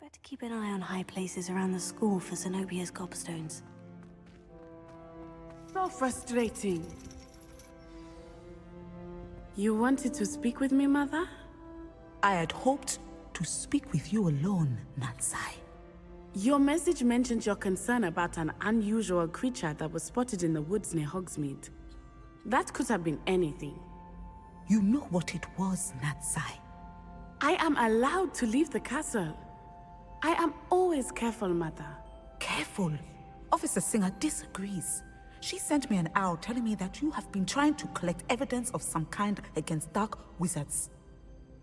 Better keep an eye on high places around the school for Zenobia's gobstones. So frustrating. You wanted to speak with me, Mother? I had hoped to speak with you alone, Natsai. Your message mentioned your concern about an unusual creature that was spotted in the woods near Hogsmeade. That could have been anything. You know what it was, Natsai. I am allowed to leave the castle. I am always careful, Mother. Careful. Officer Singer disagrees. She sent me an owl telling me that you have been trying to collect evidence of some kind against dark wizards.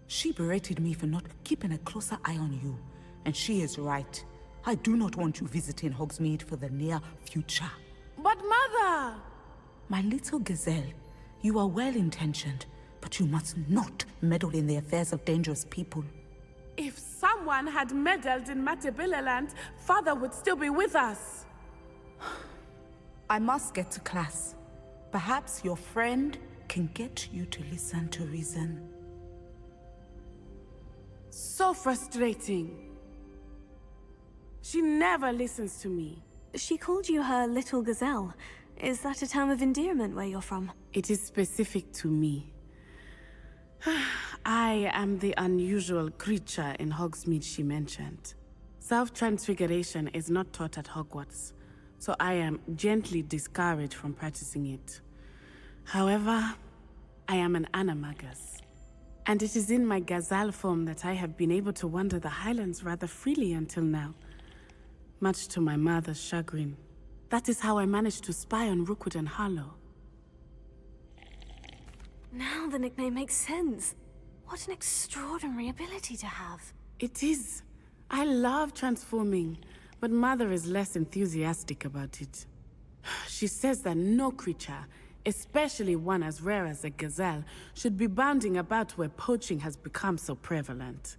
She berated me for not keeping a closer eye on you, and she is right. I do not want you visiting Hogsmeade for the near future. But Mother! My little gazelle, you are well-intentioned, but you must not meddle in the affairs of dangerous people. If someone had meddled in Matabeleland, Father would still be with us. I must get to class. Perhaps your friend can get you to listen to reason. So frustrating. She never listens to me. She called you her little gazelle. Is that a term of endearment where you're from? It is specific to me. I am the unusual creature in Hogsmeade she mentioned. Self-transfiguration is not taught at Hogwarts, so I am gently discouraged from practicing it. However, I am an animagus, and it is in my gazelle form that I have been able to wander the Highlands rather freely until now, much to my mother's chagrin. That is how I managed to spy on Rookwood and Harlow. Now the nickname makes sense. What an extraordinary ability to have. It is. I love transforming, but Mother is less enthusiastic about it. She says that no creature, especially one as rare as a gazelle, should be bounding about where poaching has become so prevalent.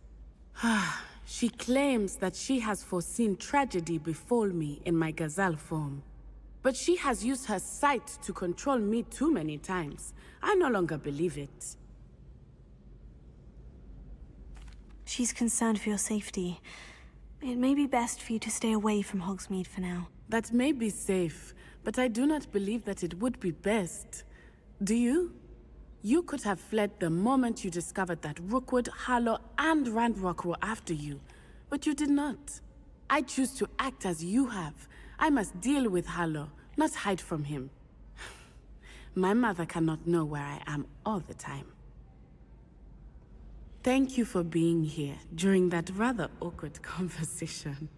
She claims that she has foreseen tragedy befall me in my gazelle form. But she has used her sight to control me too many times. I no longer believe it. She's concerned for your safety. It may be best for you to stay away from Hogsmeade for now. That may be safe, but I do not believe that it would be best. Do you? You could have fled the moment you discovered that Rookwood, Harlow, and Randrock were after you, but you did not. I choose to act as you have. I must deal with Harlow, not hide from him. My mother cannot know where I am all the time. Thank you for being here during that rather awkward conversation.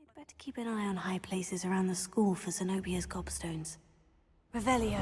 I'd better keep an eye on high places around the school for Zenobia's gobstones. Revelio.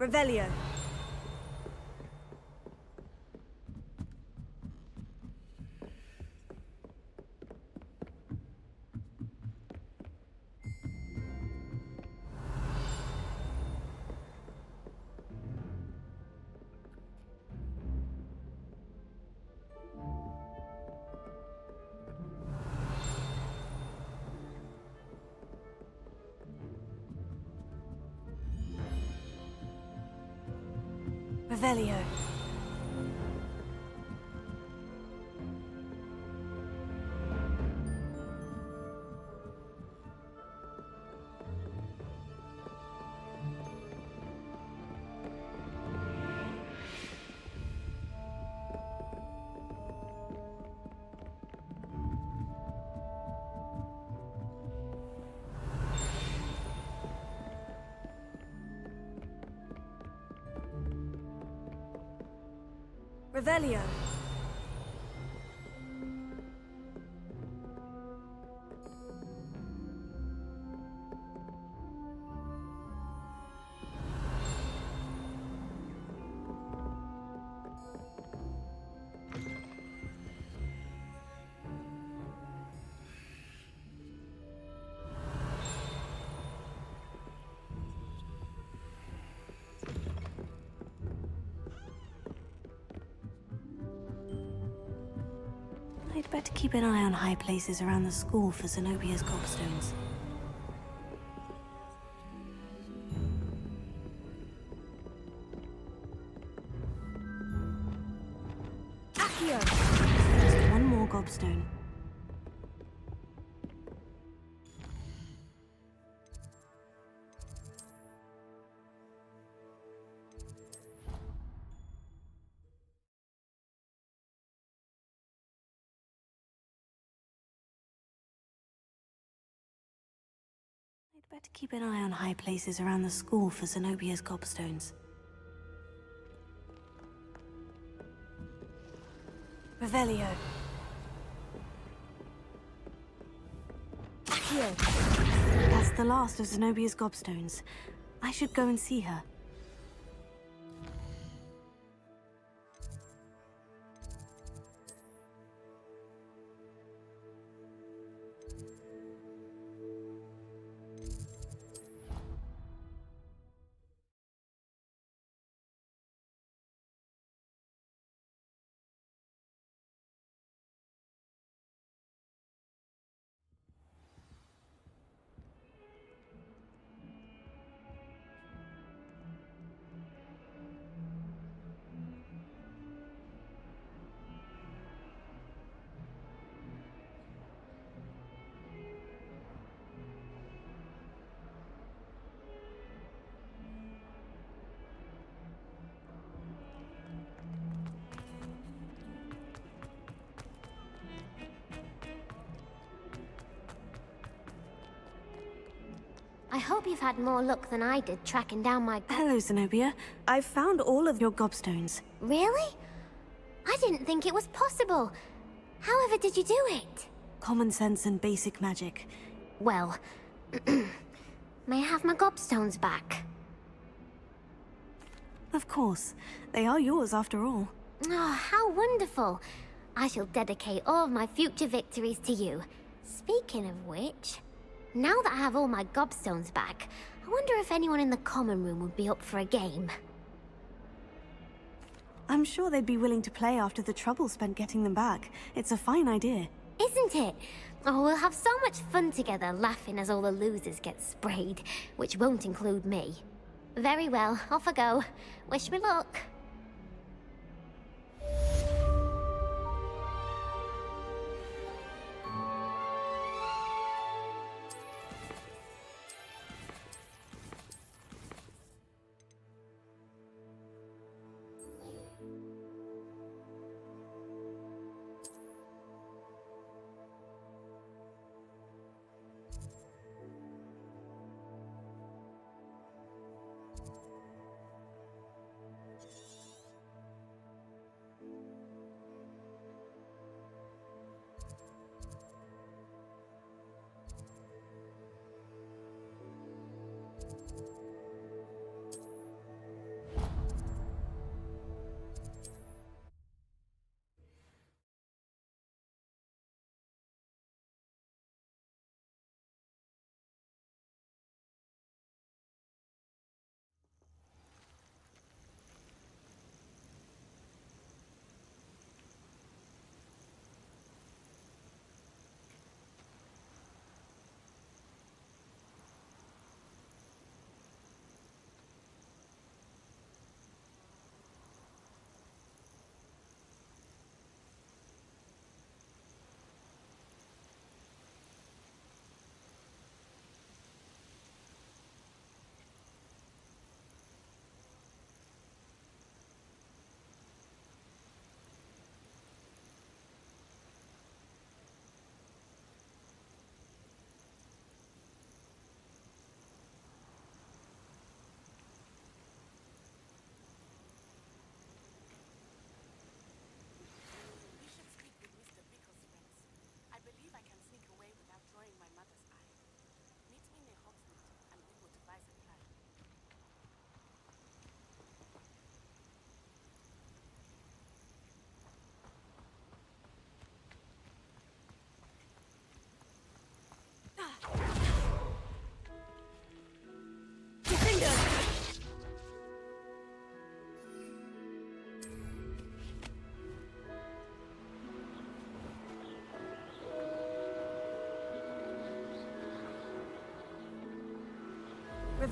Revelio. Revelio. Revelio. I'd better keep an eye on high places around the school for Zenobia's gobstones. Accio! Just one more gobstone. I'd better keep an eye on high places around the school for Zenobia's gobstones. Revelio. Accio. That's the last of Zenobia's gobstones. I should go and see her. I hope you've had more luck than I did tracking down my... Hello, Zenobia. I've found all of your gobstones. Really? I didn't think it was possible. However did you do it? Common sense and basic magic. Well, may I have my gobstones back? Of course. They are yours after all. Oh, how wonderful. I shall dedicate all of my future victories to you. Speaking of which, now that I have all my gobstones back, I wonder if anyone in the common room would be up for a game. I'm sure they'd be willing to play after the trouble spent getting them back. It's a fine idea. Isn't it? Oh, we'll have so much fun together laughing as all the losers get sprayed, which won't include me. Very well, off I go. Wish me luck.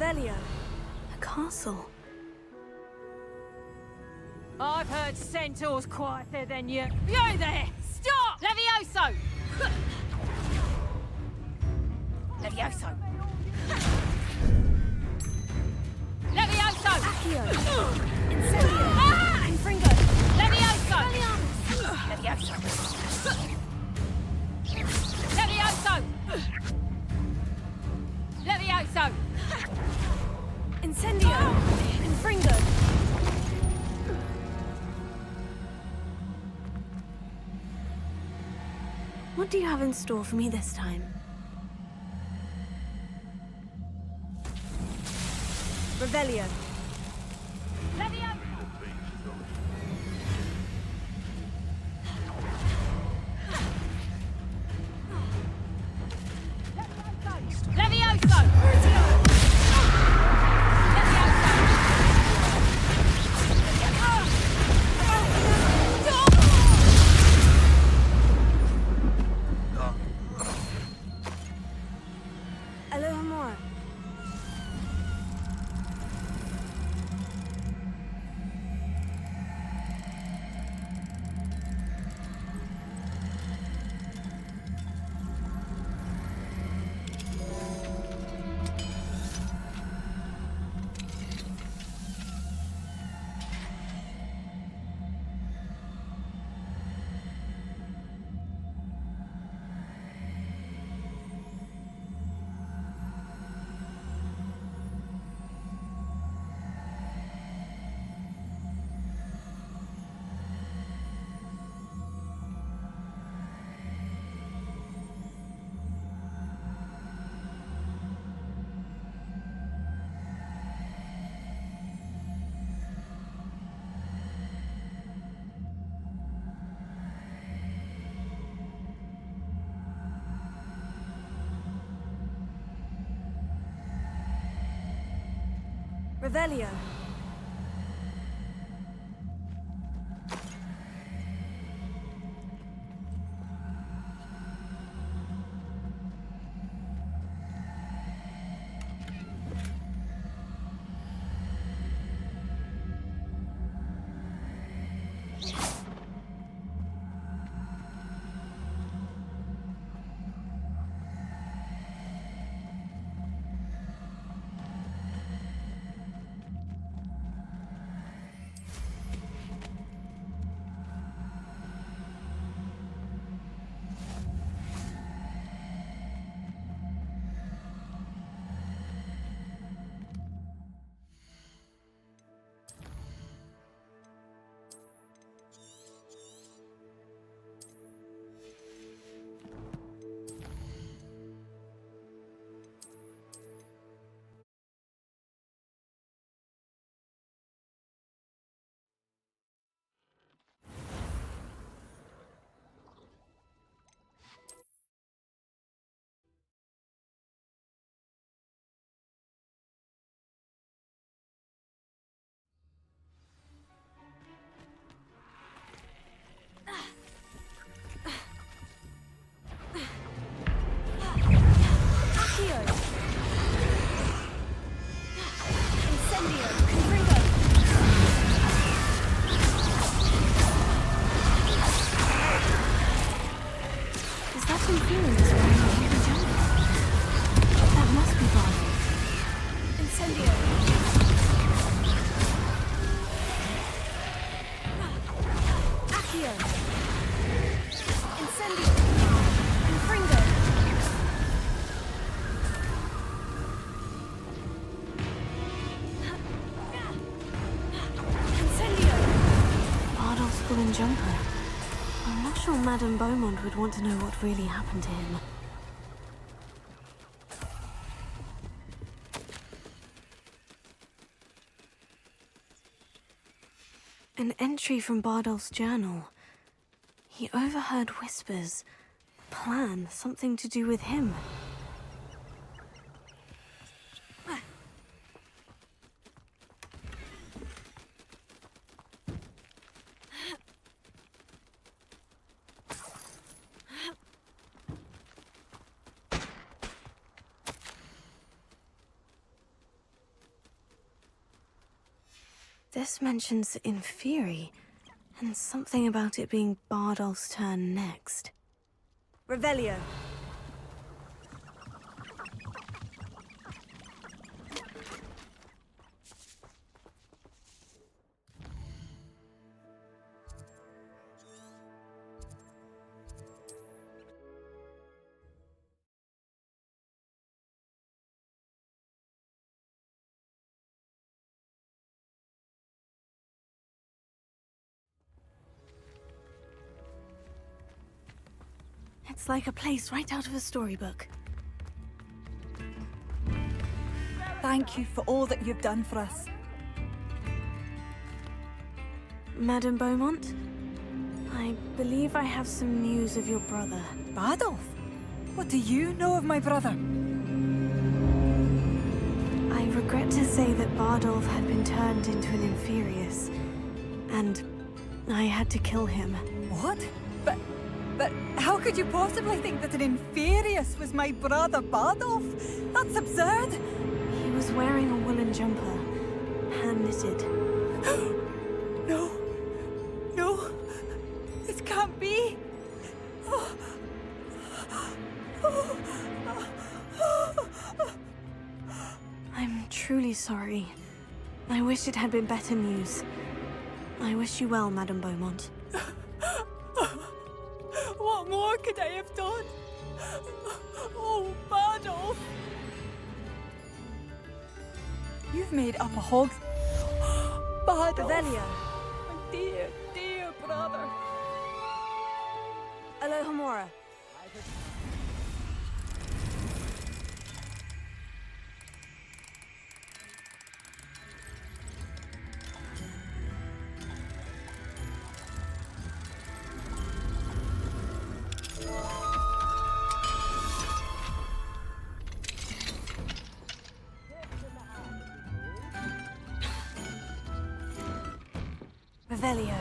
Revelio. A castle. I've heard centaurs quieter than you. You there! Stop! Levioso! Levioso! Levioso! Accio. Incendio. Ah! Infringo. Levioso! Levioso. Levioso! Levioso! Incendio. Infringo. What do you have in store for me this time? Revelio. Levioso! Alohomora. Revelio. Jumper. I'm not sure Madame Beaumont would want to know what really happened to him. An entry from Bardolph's journal. He overheard whispers. A plan, something to do with him. this mentions Inferi, and something about it being Bardolph's turn next. Revelio. It's like a place right out of a storybook. Thank you for all that you've done for us. Madame Beaumont, I believe I have some news of your brother. Bardolph? What do you know of my brother? I regret to say that Bardolph had been turned into an Inferius, and I had to kill him. What? But how could you possibly think that an Inferius was my brother Bardolph? That's absurd! He was wearing a woolen jumper, hand-knitted. No. No. This can't be. I'm truly sorry. I wish it had been better news. I wish you well, Madame Beaumont. What more could I have done? Oh, Bardolph! You've made up a Hog's... Bardolph! Velia. My dear, dear brother. Alohomora. Revelio.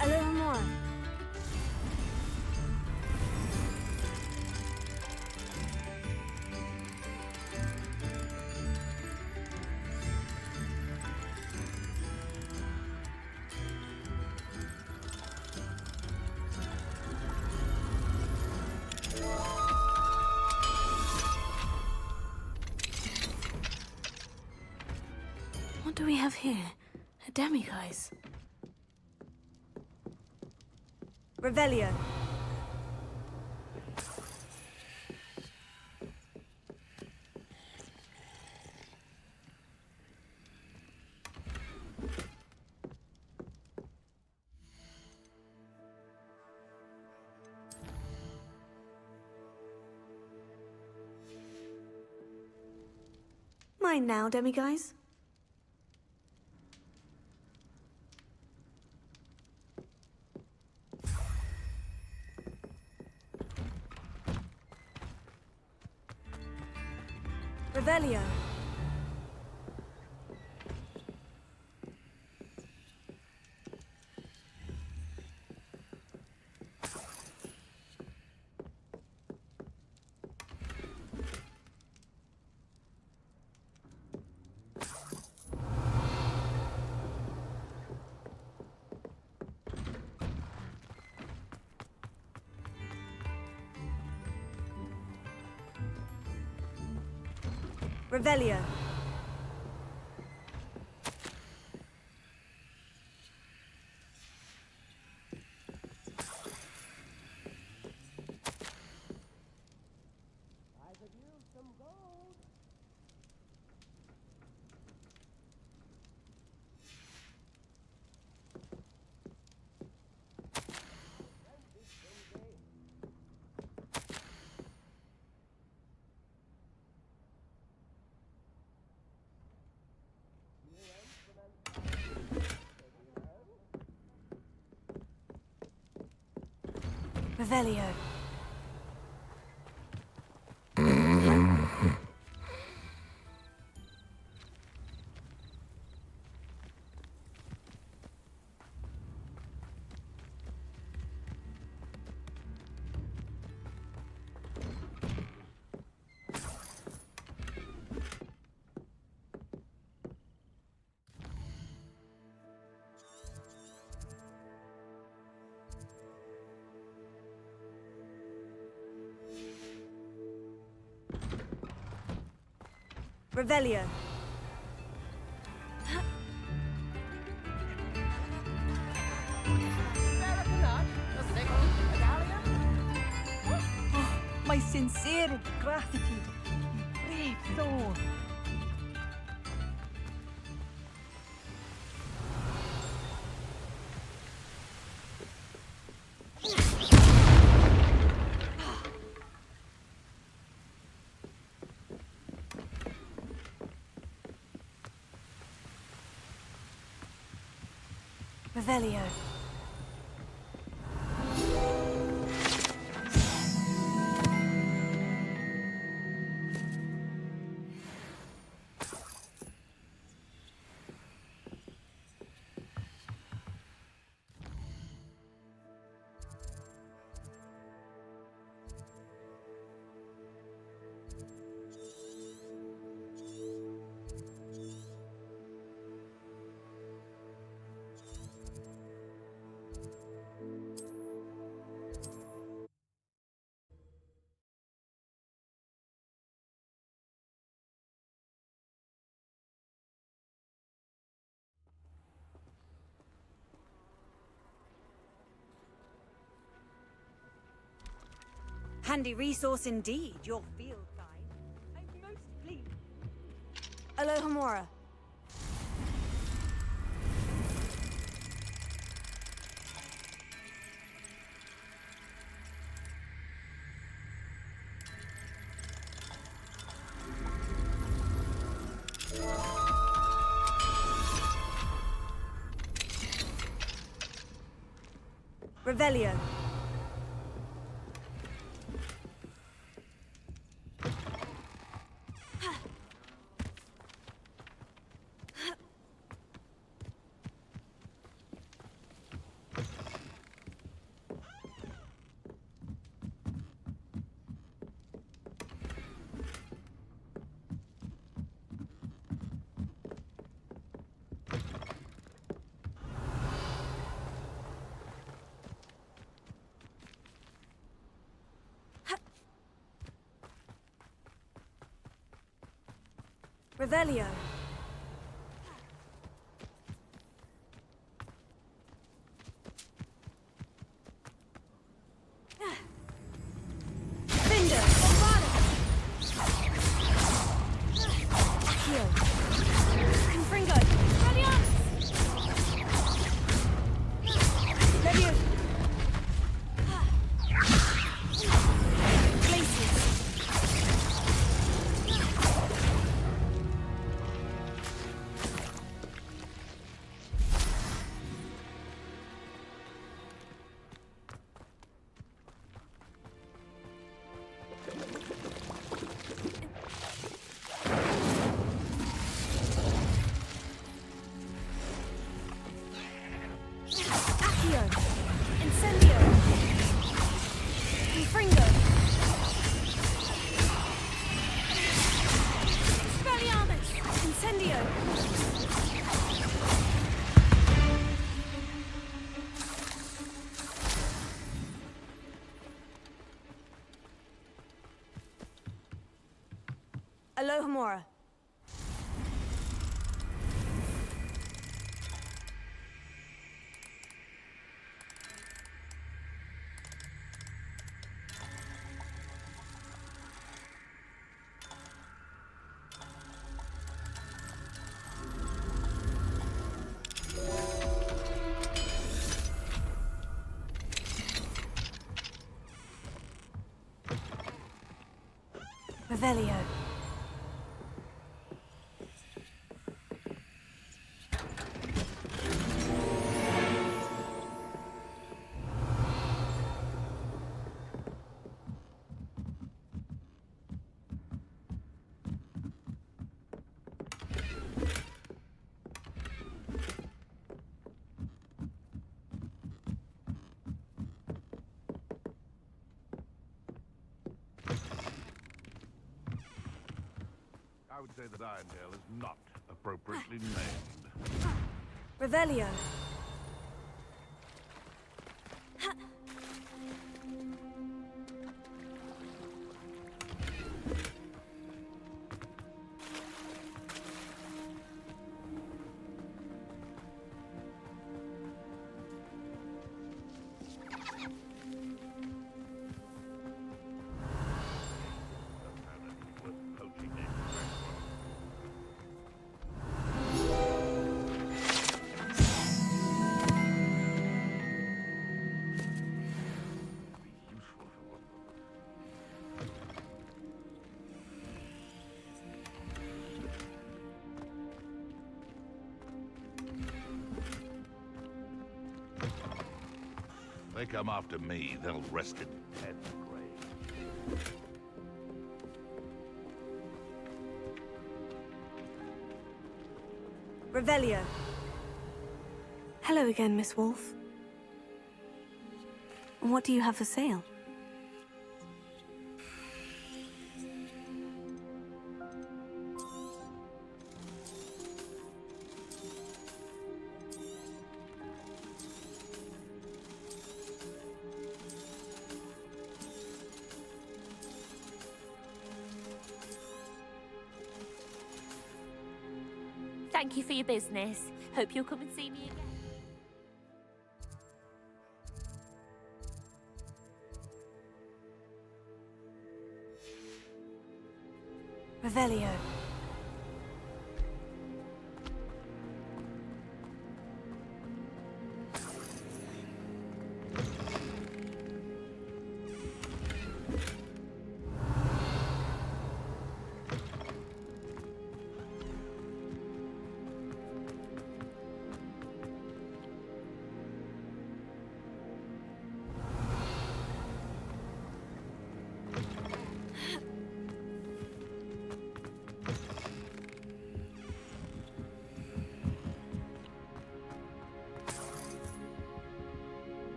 Alohomora. What do we have here? A demiguise. Revelio. Mine now, demiguise. Revelio. Revelio. Revelio. Revelio. Oh, my sincere gratitude. Brave soul. Revelio. Handy resource indeed, your field guide. I'm most pleased. Alohomora. Revelio. Revelio. Finger. Accio. Confringo. Levio. Incendio! Confringo! Expelliarmus! Incendio! Alohomora. Revelio. I would say that Irondale is not appropriately named. Revelio. They come after me, they'll rest in Ted's grave. Revelio. Hello again, Miss Wolf. What do you have for sale? Thank you for your business. Hope you'll come and see me again. Revelio.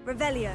Revelio.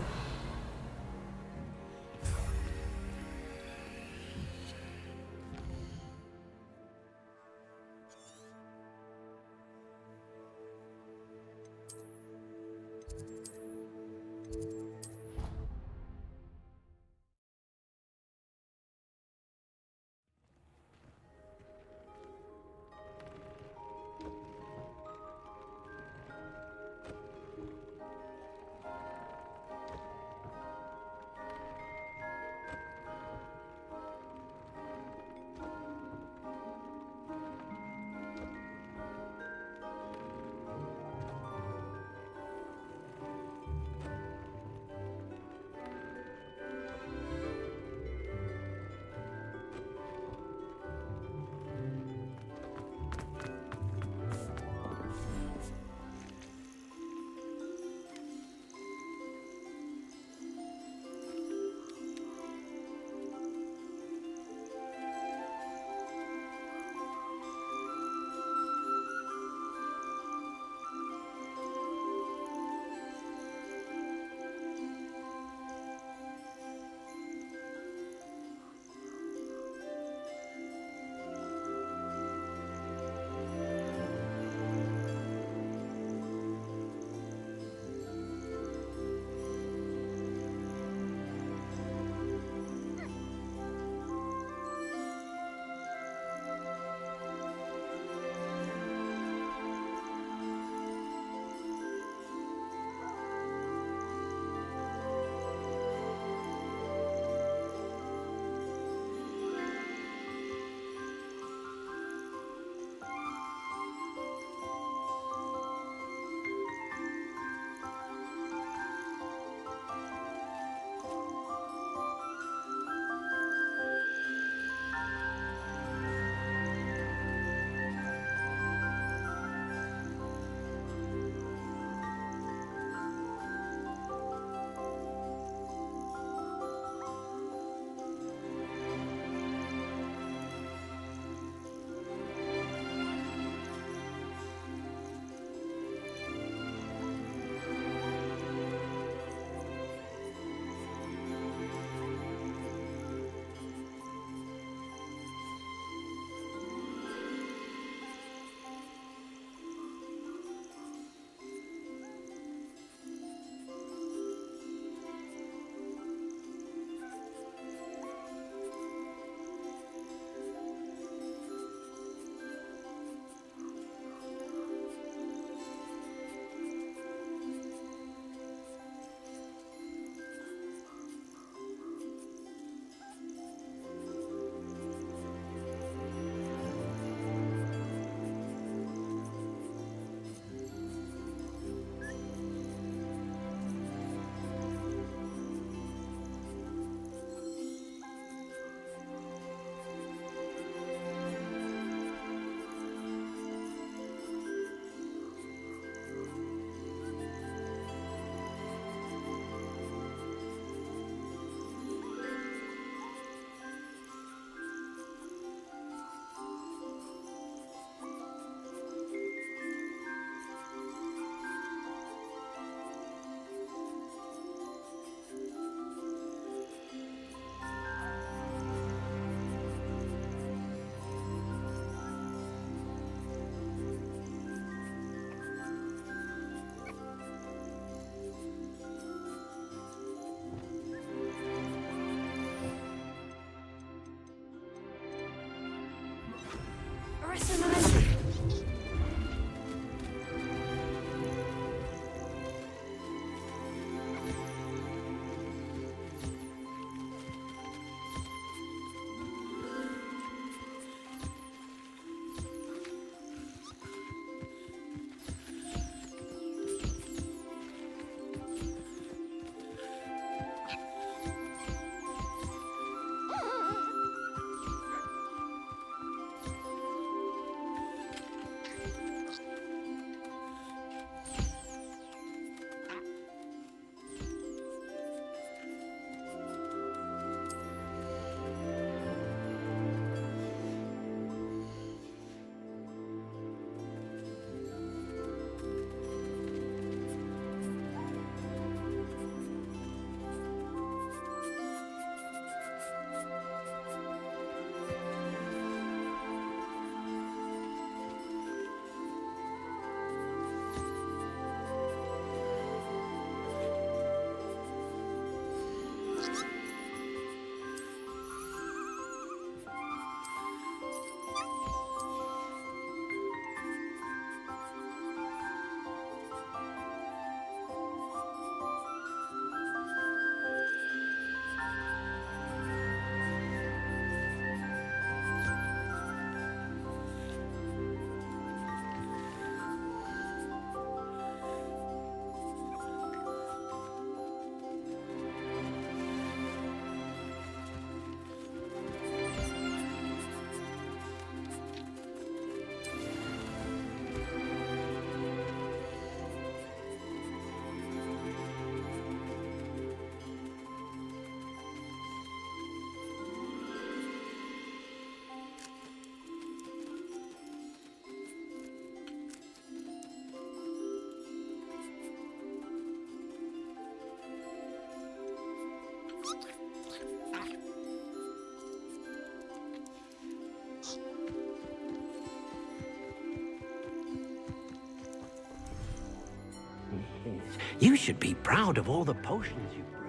You should be proud of all the potions you've brewed.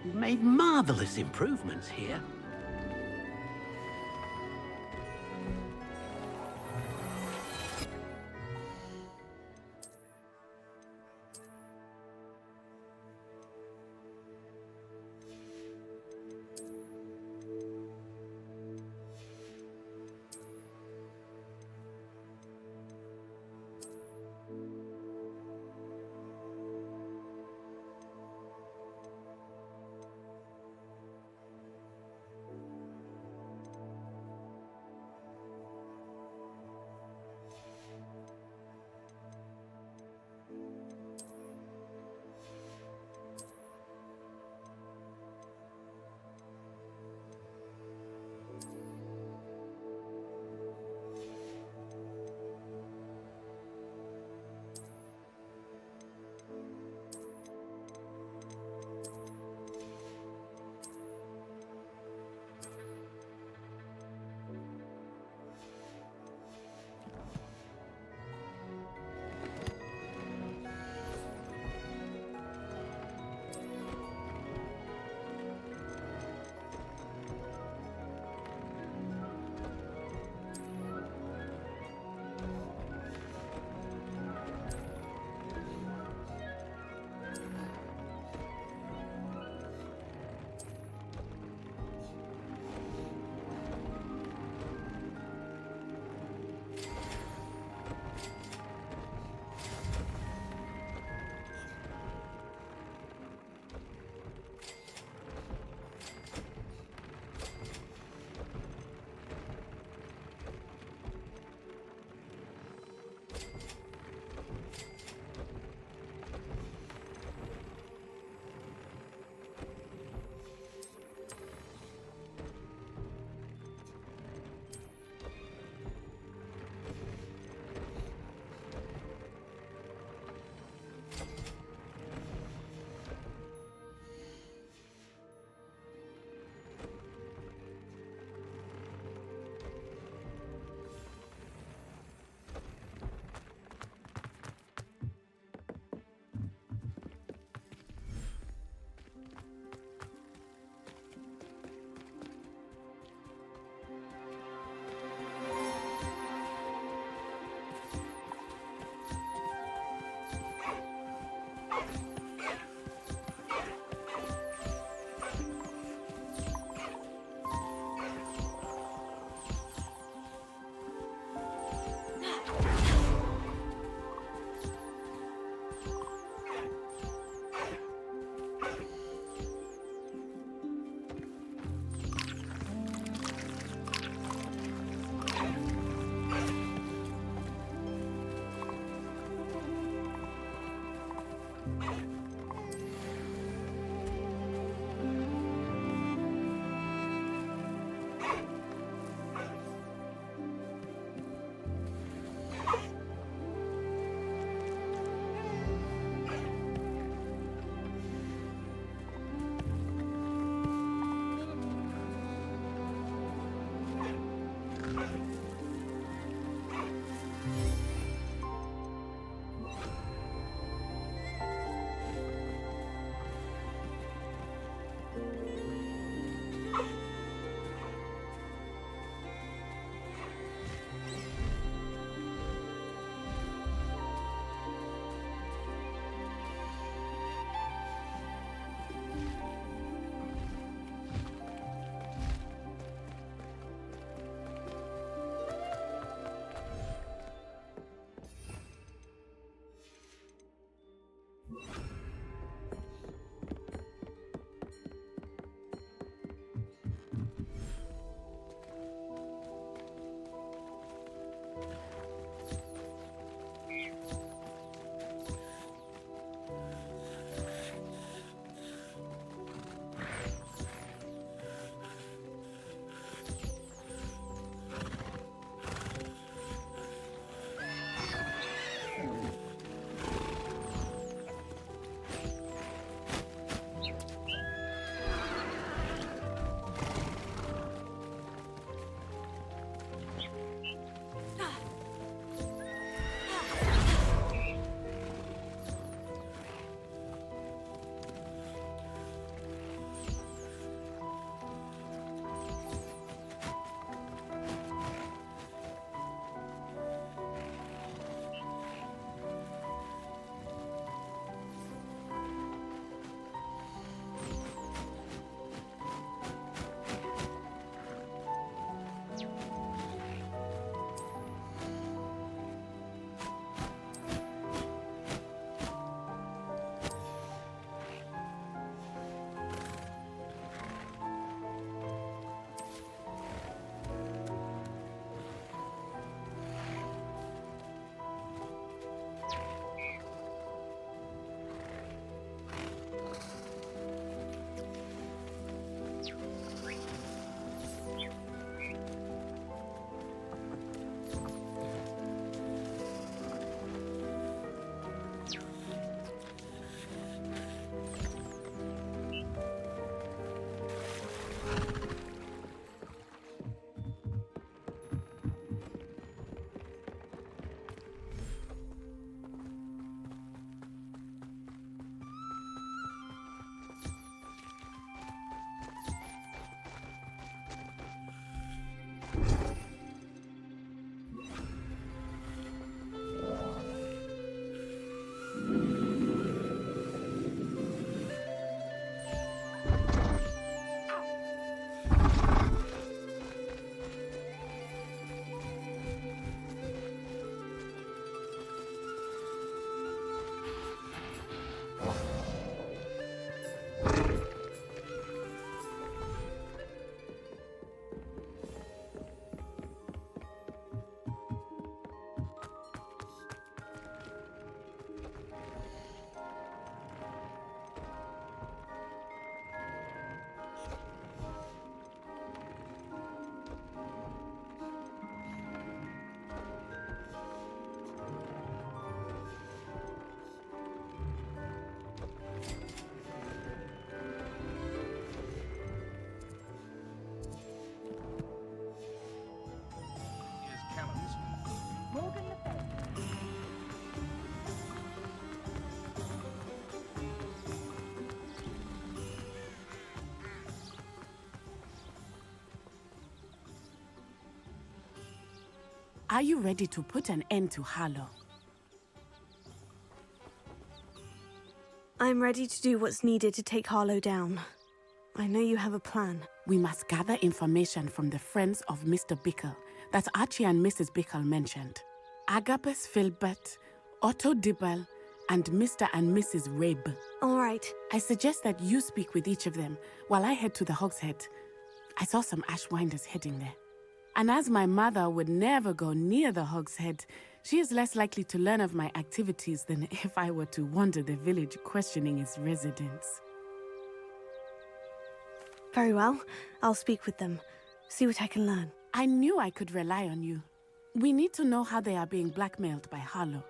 You've made marvelous improvements here. Are you ready to put an end to Harlow? I'm ready to do what's needed to take Harlow down. I know you have a plan. We must gather information from the friends of Mr. Bickle that Archie and Mrs. Bickle mentioned. Agabus Filbert, Otto Dibble, and Mr. and Mrs. Rabe. All right. I suggest that you speak with each of them while I head to the Hogshead. I saw some Ashwinders heading there. And as my mother would never go near the Hogshead, she is less likely to learn of my activities than if I were to wander the village questioning its residents. Very well. I'll speak with them. See what I can learn. I knew I could rely on you. We need to know how they are being blackmailed by Harlow.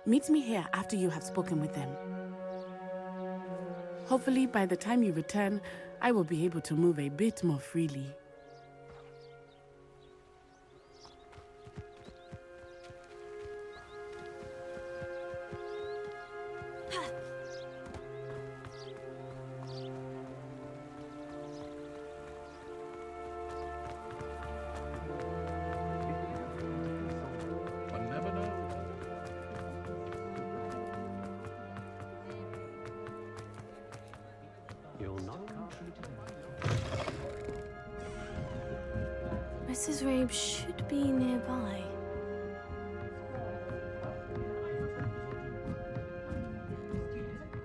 Meet me here after you have spoken with them. Hopefully, by the time you return, I will be able to move a bit more freely. One never knows. You're not Mrs. Rabe should be nearby.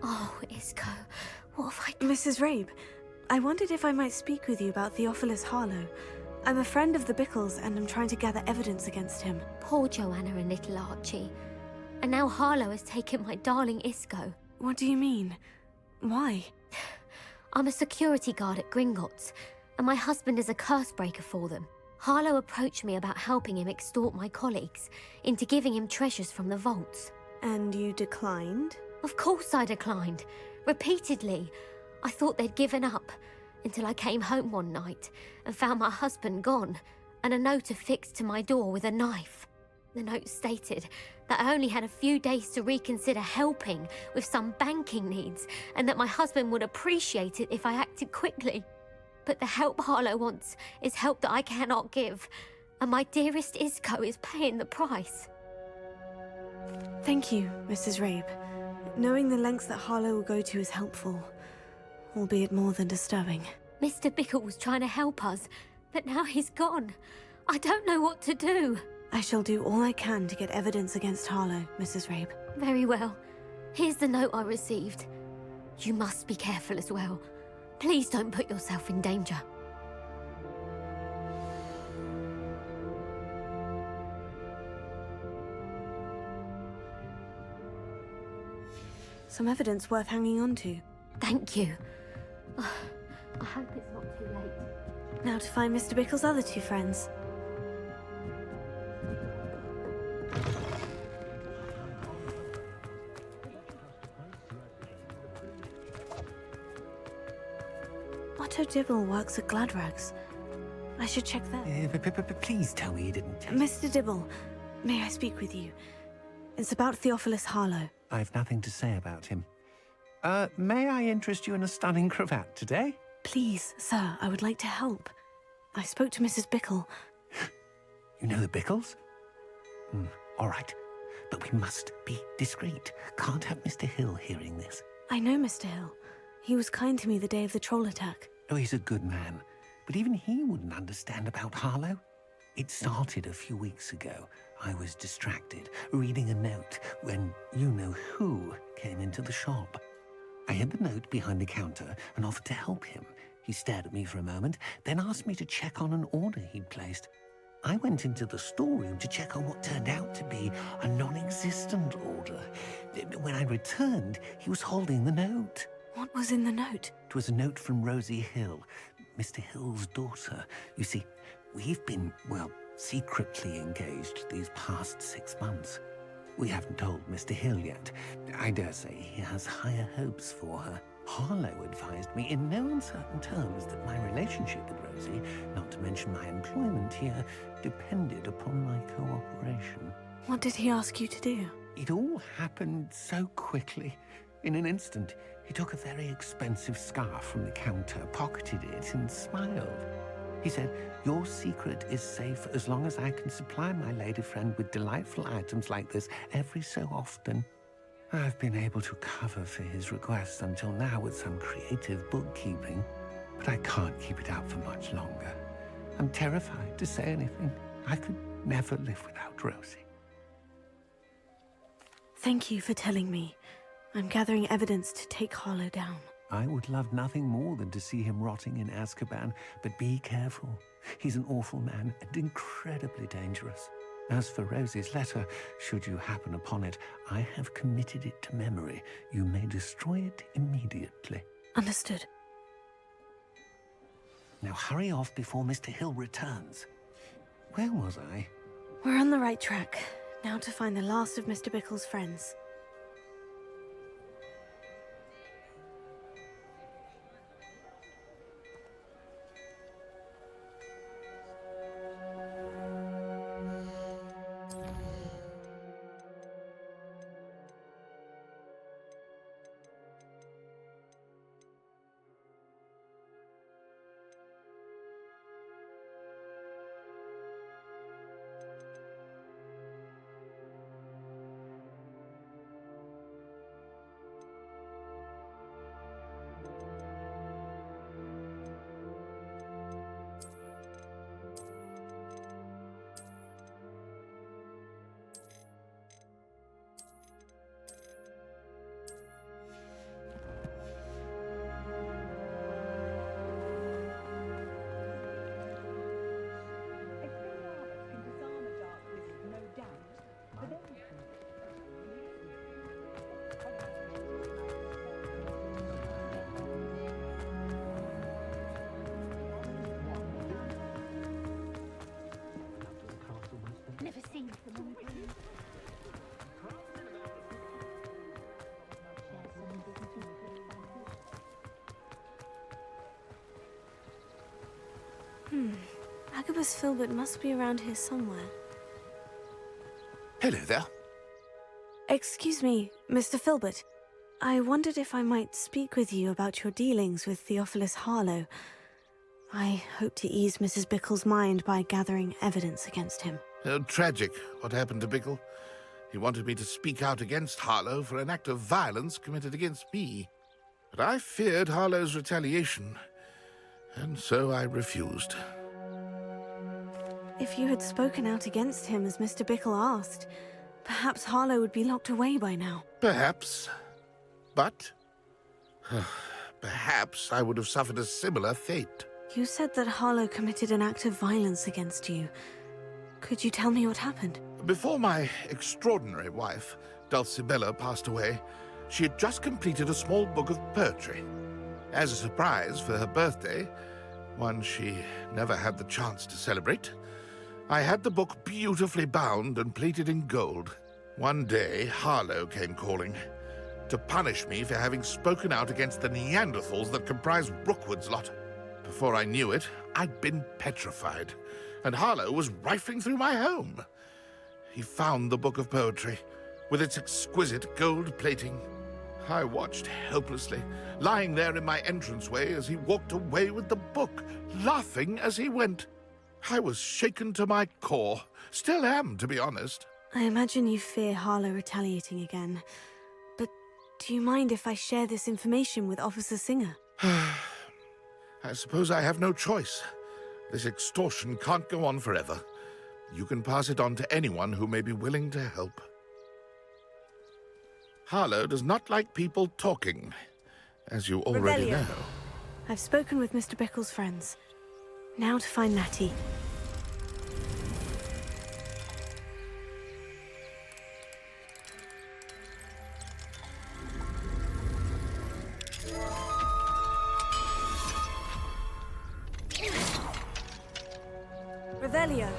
Oh, Isco, what have I done? Mrs. Rabe, I wondered if I might speak with you about Theophilus Harlow. I'm a friend of the Bickles and I'm trying to gather evidence against him. Poor Joanna and little Archie. And now Harlow has taken my darling Isco. What do you mean? Why? I'm a security guard at Gringotts, and my husband is a curse breaker for them. Harlow approached me about helping him extort my colleagues into giving him treasures from the vaults. And you declined? Of course I declined. Repeatedly. I thought they'd given up, until I came home one night and found my husband gone, and a note affixed to my door with a knife. The note stated that I only had a few days to reconsider helping with some banking needs, and that my husband would appreciate it if I acted quickly. But the help Harlow wants is help that I cannot give, and my dearest Isco is paying the price. Thank you, Mrs. Rabe. Knowing the lengths that Harlow will go to is helpful, albeit more than disturbing. Mr. Bickle was trying to help us, but now he's gone. I don't know what to do. I shall do all I can to get evidence against Harlow, Mrs. Rabe. Very well. Here's the note I received. You must be careful as well. Please don't put yourself in danger. Some evidence worth hanging on to. Thank you. I hope it's not too late. Now to find Mr. Bickle's other two friends. Otto Dibble works at Gladrags. I should check that. Please tell me you didn't take... Mr. Dibble, may I speak with you? It's about Theophilus Harlow. I've nothing to say about him. May I interest you in a stunning cravat today? Please, sir, I would like to help. I spoke to Mrs. Bickle. You know the Bickles? All right. But we must be discreet. Can't have Mr. Hill hearing this. I know Mr. Hill. He was kind to me the day of the troll attack. Oh, he's a good man. But even he wouldn't understand about Harlow. It started a few weeks ago. I was distracted, reading a note, when you-know-who came into the shop. I hid the note behind the counter and offered to help him. He stared at me for a moment, then asked me to check on an order he'd placed. I went into the storeroom to check on what turned out to be a non-existent order. When I returned, he was holding the note. What was in the note? It was a note from Rosie Hill, Mr. Hill's daughter. You see, we've been, well, secretly engaged these past 6 months. We haven't told Mr. Hill yet. I dare say he has higher hopes for her. Harlow advised me in no uncertain terms that my relationship with Rosie, not to mention my employment here, depended upon my cooperation. What did he ask you to do? It all happened so quickly. In an instant, he took a very expensive scarf from the counter, pocketed it, and smiled. He said, your secret is safe as long as I can supply my lady friend with delightful items like this every so often. I've been able to cover for his request until now with some creative bookkeeping, but I can't keep it out for much longer. I'm terrified to say anything. I could never live without Rosie. Thank you for telling me. I'm gathering evidence to take Harlow down. I would love nothing more than to see him rotting in Azkaban, but be careful. He's an awful man and incredibly dangerous. As for Rosie's letter, should you happen upon it, I have committed it to memory. You may destroy it immediately. Understood. Now hurry off before Mr. Hill returns. Where was I? We're on the right track. Now to find the last of Mr. Bickle's friends. Never seen someone. Agabus Filbert must be around here somewhere. Hello there. Excuse me, Mr. Filbert. I wondered if I might speak with you about your dealings with Theophilus Harlow. I hope to ease Mrs. Bickle's mind by gathering evidence against him. Tragic, what happened to Bickle. He wanted me to speak out against Harlow for an act of violence committed against me. But I feared Harlow's retaliation, and so I refused. If you had spoken out against him as Mr. Bickle asked, perhaps Harlow would be locked away by now. Perhaps. But perhaps I would have suffered a similar fate. You said that Harlow committed an act of violence against you. Could you tell me what happened? Before my extraordinary wife, Dulcibella, passed away, she had just completed a small book of poetry. As a surprise for her birthday, one she never had the chance to celebrate, I had the book beautifully bound and plated in gold. One day, Harlow came calling to punish me for having spoken out against the Neanderthals that comprised Rookwood's lot. Before I knew it, I'd been petrified, and Harlow was rifling through my home. He found the book of poetry, with its exquisite gold plating. I watched helplessly, lying there in my entranceway as he walked away with the book, laughing as he went. I was shaken to my core. Still am, to be honest. I imagine you fear Harlow retaliating again. But do you mind if I share this information with Officer Singer? I suppose I have no choice. This extortion can't go on forever. You can pass it on to anyone who may be willing to help. Harlow does not like people talking, as you already Revelio. know. I've spoken with Mr. Bickle's friends. Now to find Natty. Revelio.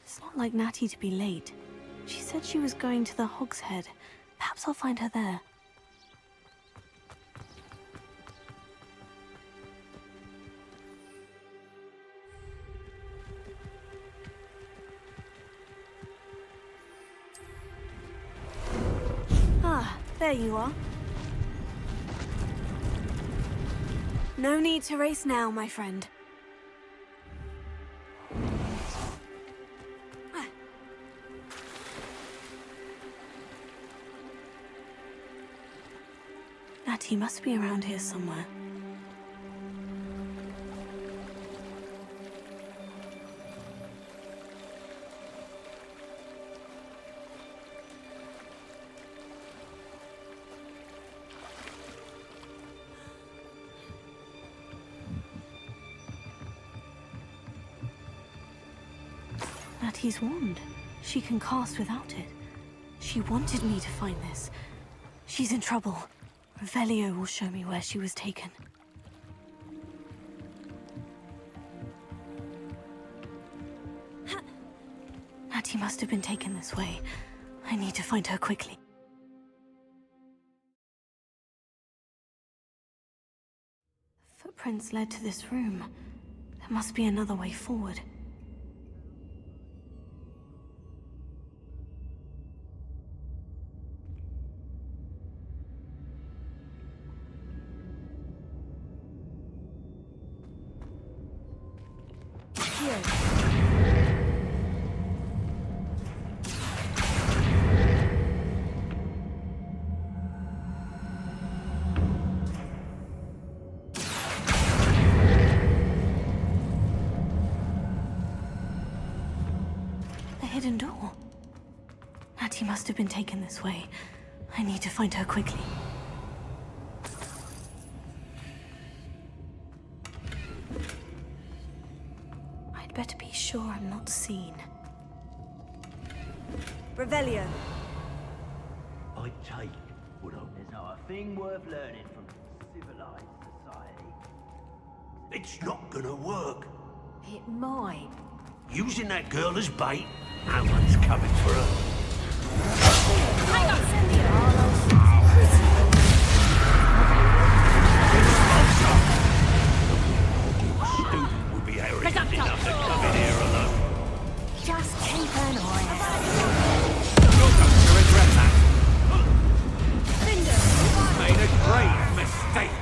It's not like Natty to be late. She said she was going to the Hog's Head. Perhaps I'll find her there. Ah, there you are. No need to race now, my friend. Natty must be around here somewhere. Natty's wand. She can cast without it. She wanted me to find this. She's in trouble. Revelio will show me where she was taken. Natty must have been taken this way. I need to find her quickly. Footprints led to this room. There must be another way forward. Hidden door. Natty must have been taken this way. I need to find her quickly. I'd better be sure I'm not seen. Revelio. I take what there's not a thing worth learning from civilized society. It's not gonna work. It might. Using that girl as bait, no one's coming for her. Hang on! Student would be arrogant enough to come in here alone. Just keep an eye out. You're going to regret that. Made a grave mistake.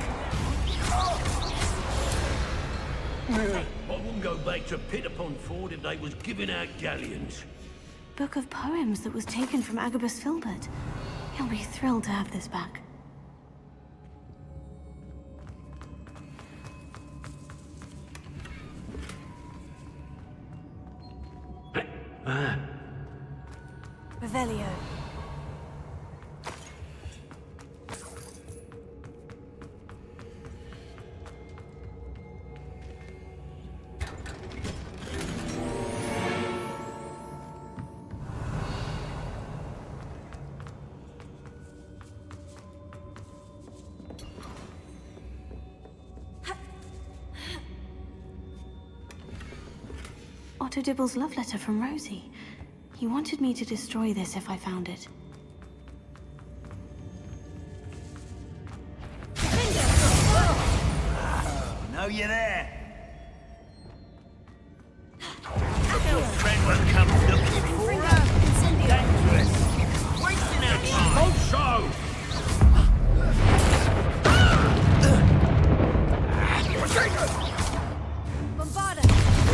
I wouldn't go back to Pitapon Ford if they was giving out galleons. Book of poems that was taken from Agabus Filbert. He'll be thrilled to have this back. Revelio. Otto Dibble's love letter from Rosie. He wanted me to destroy this if I found it. Know you're there. Your friend will come looking for her. Dangerous. Wasting our time. Hold show. Bombarda.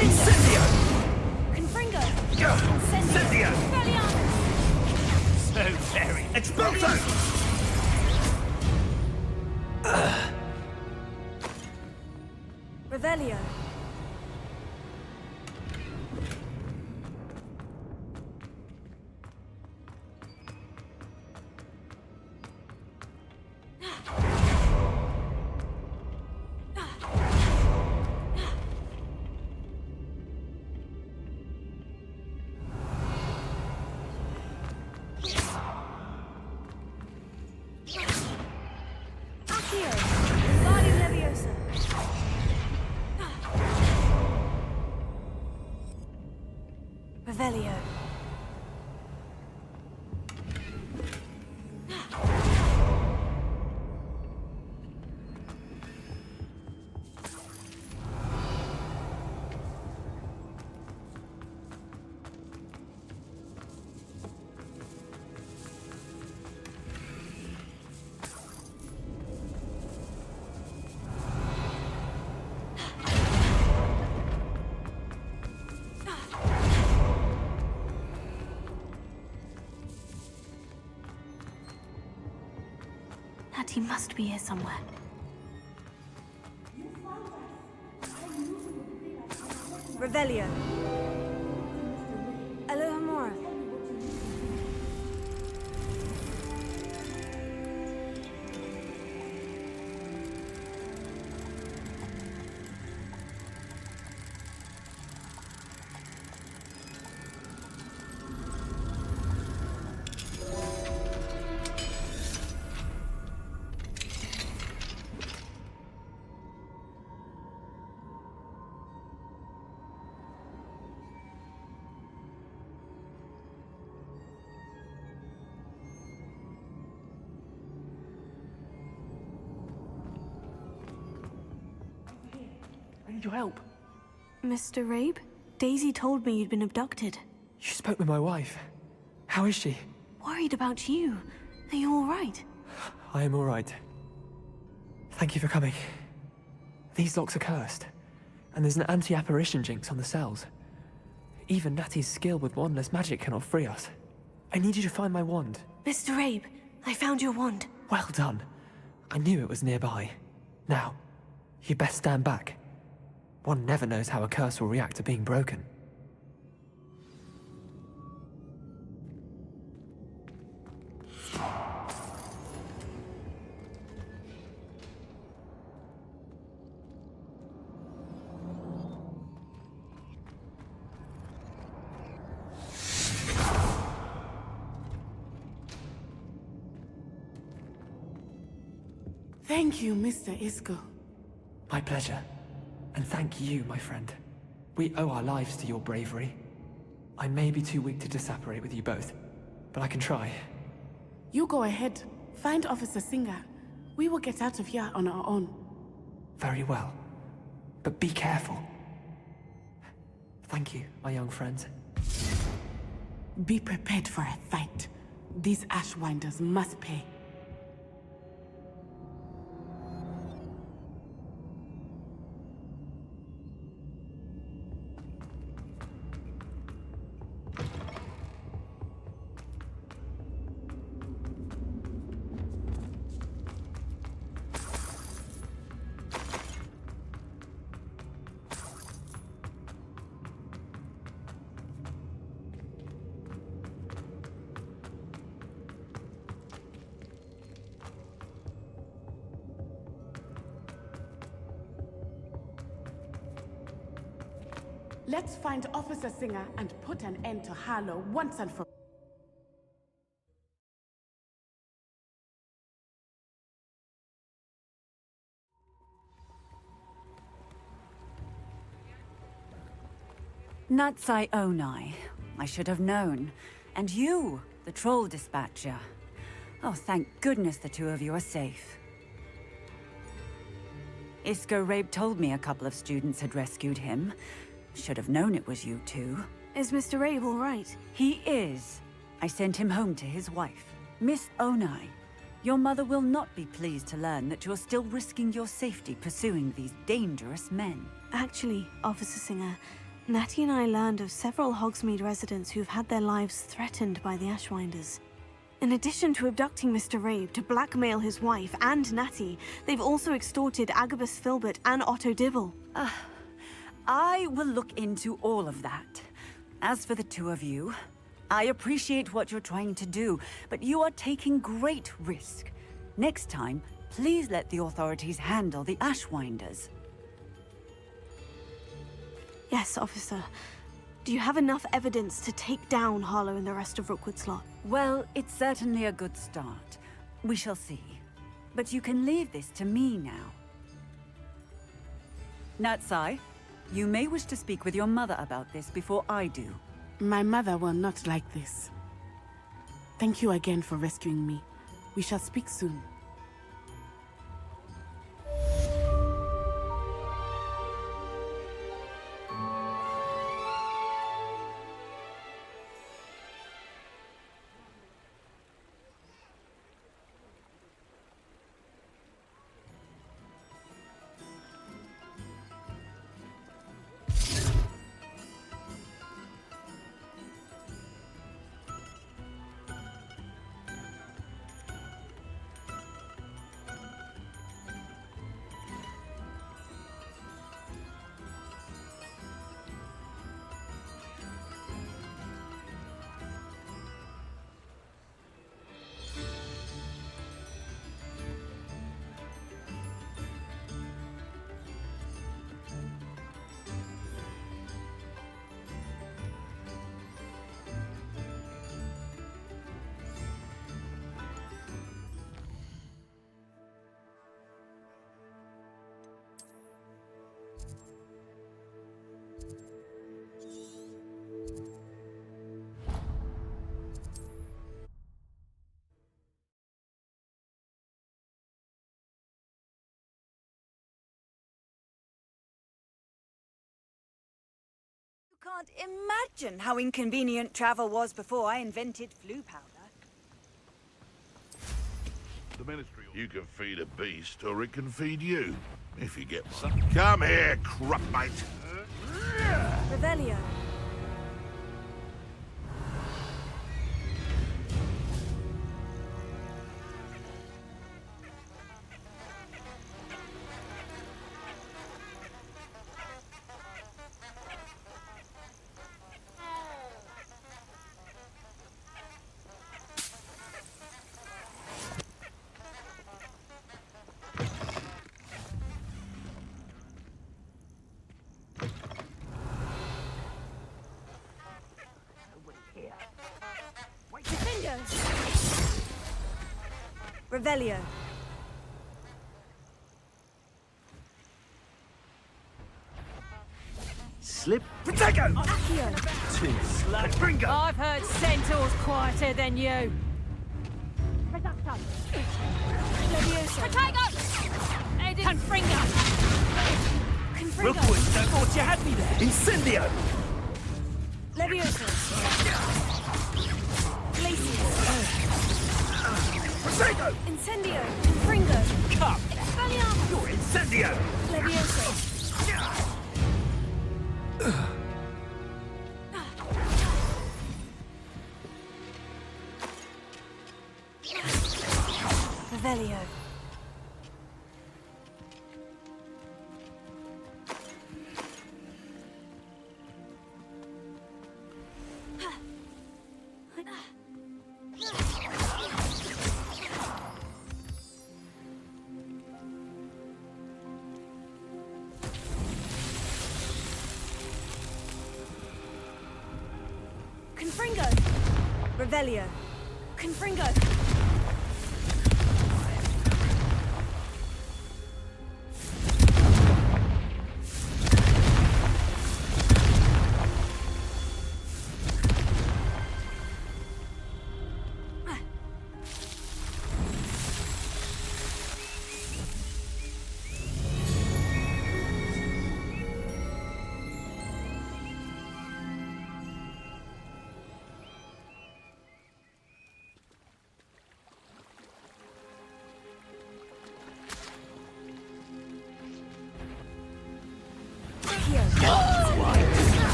Incendio. Confringo. Incendio. Expelliarmus. So very. Expulso. Revelio. Revelio. Natty must be here somewhere. Revelio. Alohomora. I need your help. Mr. Rabe? Daisy told me you'd been abducted. You spoke with my wife. How is she? Worried about you. Are you all right? I am all right. Thank you for coming. These locks are cursed, and there's an anti-apparition jinx on the cells. Even Natty's skill with wandless magic cannot free us. I need you to find my wand. Mr. Rabe, I found your wand. Well done. I knew it was nearby. Now, you best stand back. One never knows how a curse will react to being broken. Thank you, Mr. Isco. My pleasure. And thank you, my friend. We owe our lives to your bravery. I may be too weak to disapparate with you both, but I can try. You go ahead. Find Officer Singer. We will get out of here on our own. Very well. But be careful. Thank you, my young friend. Be prepared for a fight. These Ashwinders must pay. Let's find Officer Singer and put an end to Harlow once and for all. Natsai Onai. I should have known. And you, the troll dispatcher. Oh, thank goodness the two of you are safe. Isco Rabe told me a couple of students had rescued him. Should have known it was you two. Is Mr. Rabe all right? He is. I sent him home to his wife. Miss Onai, your mother will not be pleased to learn that you're still risking your safety pursuing these dangerous men. Actually, Officer Singer, Natty and I learned of several Hogsmeade residents who've had their lives threatened by the Ashwinders. In addition to abducting Mr. Rabe to blackmail his wife and Natty, they've also extorted Agabus Filbert and Otto Dibble. I will look into all of that. As for the two of you, I appreciate what you're trying to do, but you are taking great risk. Next time, please let the authorities handle the Ashwinders. Yes, officer. Do you have enough evidence to take down Harlow and the rest of Rookwood's lot? Well, it's certainly a good start. We shall see. But you can leave this to me now. Natsai, you may wish to speak with your mother about this before I do. My mother will not like this. Thank you again for rescuing me. We shall speak soon. Can't imagine how inconvenient travel was before I invented flu powder. The ministry. You can feed a beast, or it can feed you, if you get one. Come here, crupmate. Revelio. Revelio. Slip. Protego! Accio. Two slut. Bringo! I've heard centaurs quieter than you. Reducto. Levioso. Protego! Edith. Confringo. Confringo. Rookwood, don't thought you had me there. Incendio! Levioso. Glacius. Protego! Incendio. Confringo. Come! Expelliarmus. You're Incendio! Levioso. Revelio. Confringo. Revelio. Confringo.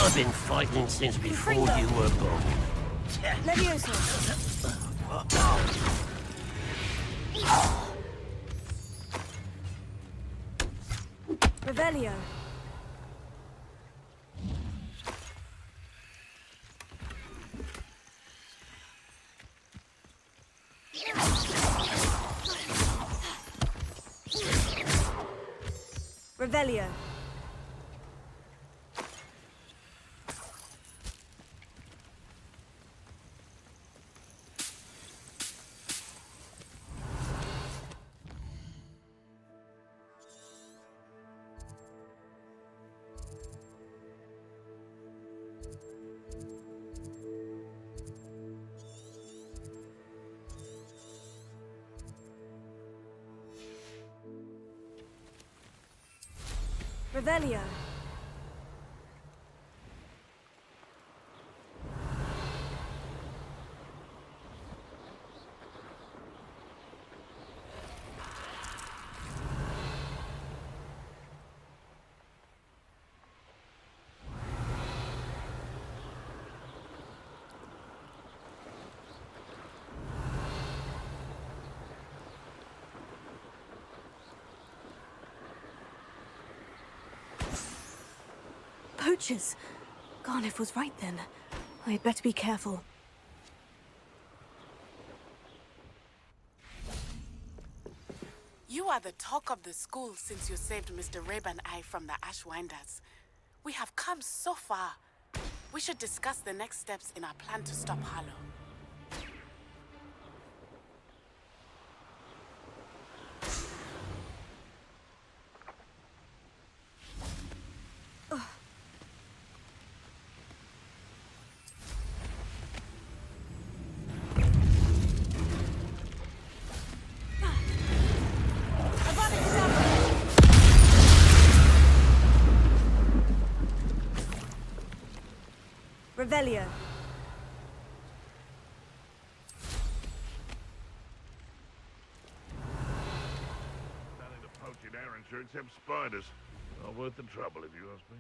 I've been fighting since before you were born. Levioso. Revelio. Revelio. Revelio. Poachers! Garniff was right then. I'd better be careful. You are the talk of the school since you saved Mr. Rabe and I from the Ashwinders. We have come so far. We should discuss the next steps in our plan to stop Harlow. Revelio. Nothing to poach in Arrowshire except spiders. Not worth the trouble, if you ask me.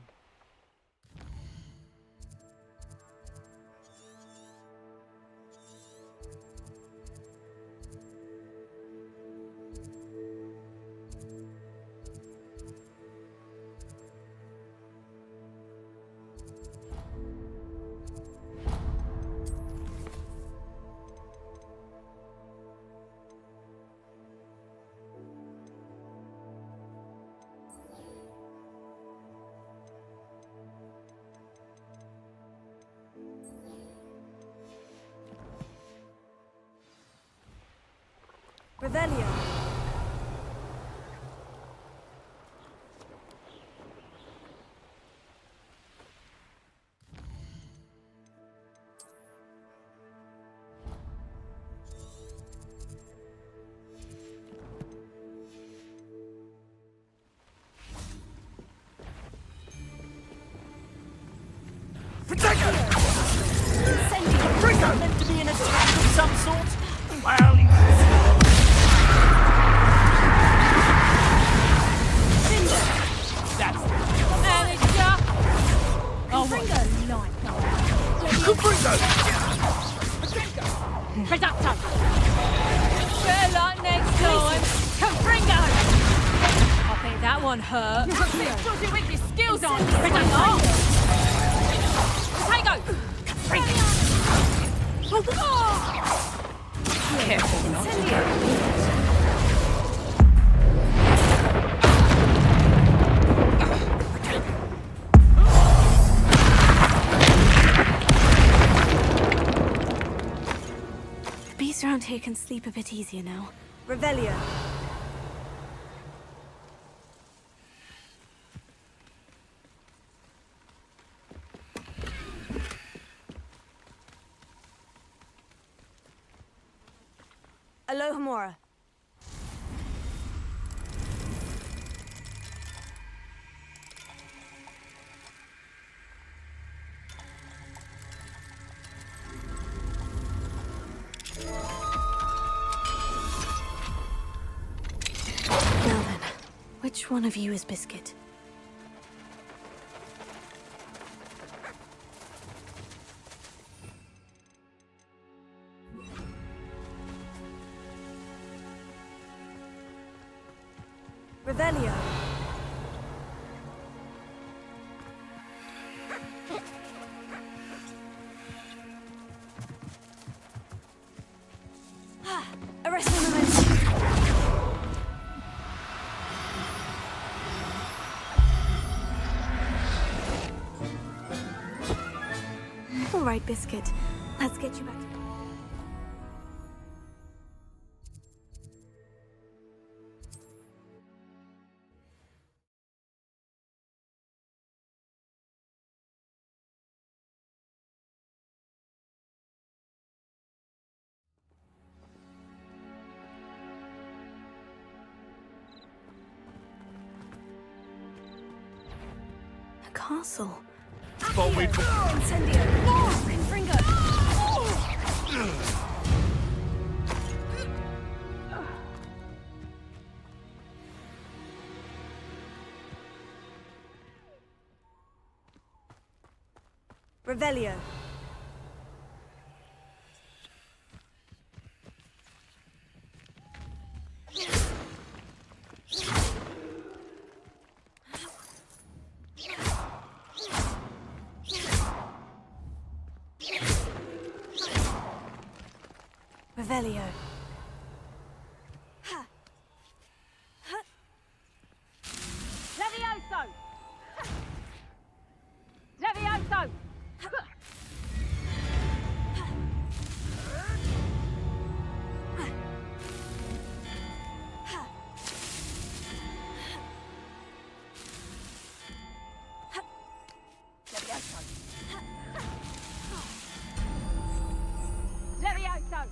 Revelio. Meant to be an attack of some sort? Well, That's manager. Oh, what? Reducto. Better luck next time. Confringo. I think that one hurt. What's it with your skills on? Reducto. Potato. Confringo. Careful not to go. Beasts around here can sleep a bit easier now. Revelio. Alohomora. Now then, which one of you is Biscuit? Revelio. Arrest the moment. All right, Biscuit. Let's get you back to... castle. Incendio! Confringo! Revelio. Revelio. Levioso! Levioso! Levioso!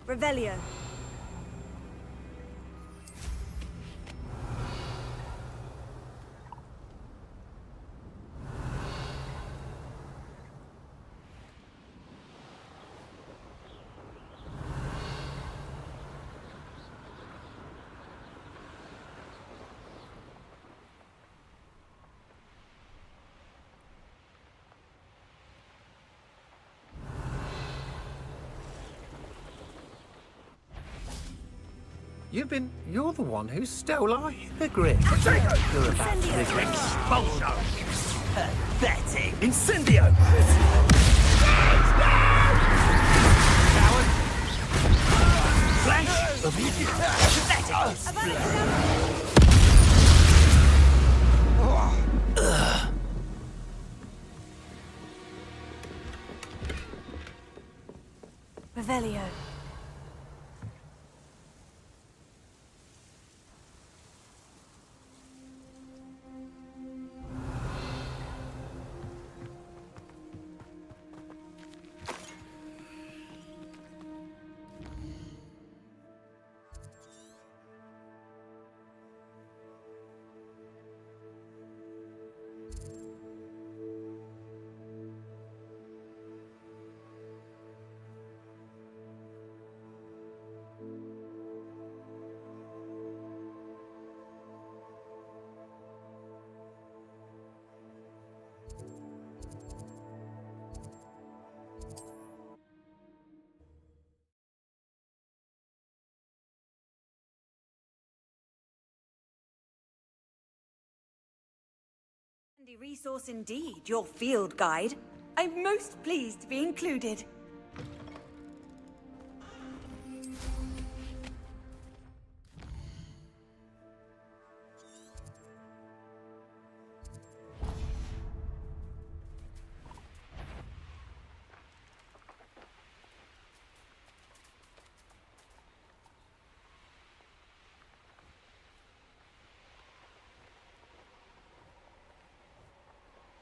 Revelio. You're the one who stole our hippogriff. You're about to Expulso! Pathetic! Incendio! Flash of Revelio. Handy resource indeed, your field guide. I'm most pleased to be included.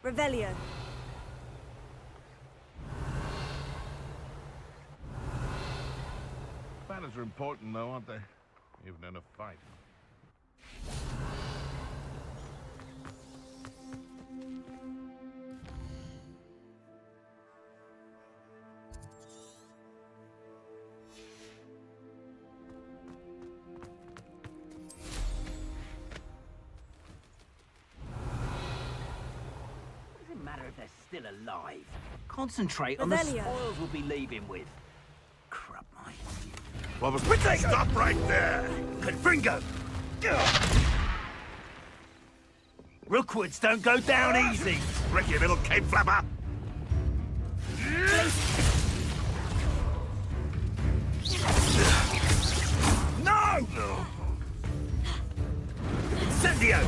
Revelio. Banners are important, though, aren't they? Even in a fight. they're still alive. Concentrate on the Revelio. spoils we'll be leaving with. Crap, my... What was... Stop right there! Confringo! Rookwoods don't go down easy! Break your little cape flapper! No! Incendio!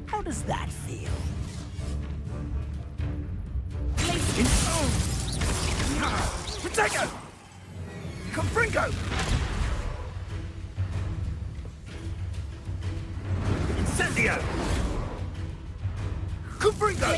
How does that feel? Protego! Confringo! Incendio! Confringo!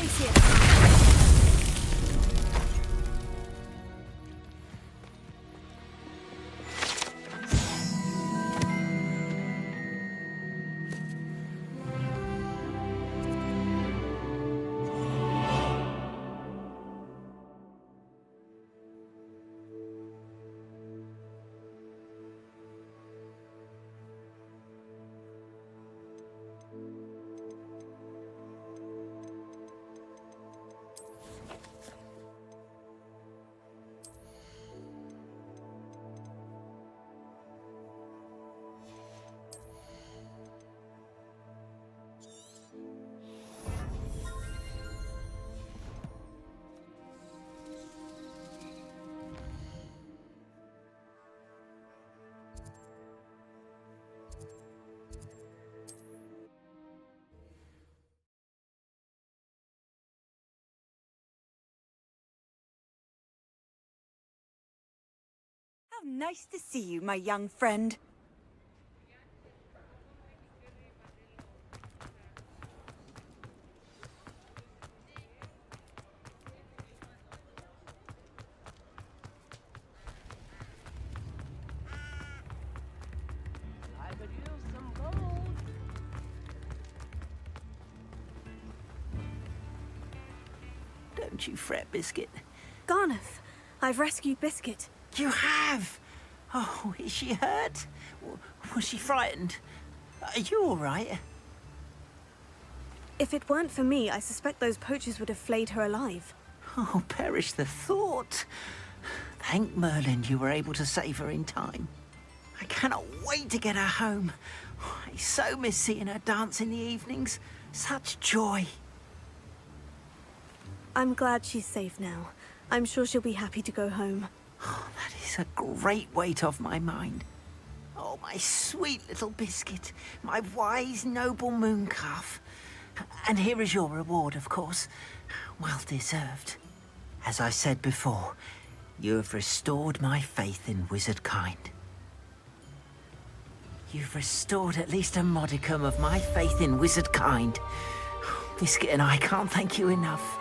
How nice to see you, my young friend. I could use some gold. Don't you fret, Biscuit. Garneth, I've rescued Biscuit. You have? Oh, is she hurt? Was she frightened? Are you all right? If it weren't for me, I suspect those poachers would have flayed her alive. Oh, perish the thought. Thank Merlin you were able to save her in time. I cannot wait to get her home. I so miss seeing her dance in the evenings. Such joy. I'm glad she's safe now. I'm sure she'll be happy to go home. Oh, that is a great weight off my mind. Oh, my sweet little Biscuit. My wise, noble moon calf. And here is your reward, of course. Well deserved. As I said before, you have restored my faith in wizard kind. You've restored at least a modicum of my faith in wizard kind. Biscuit and I can't thank you enough.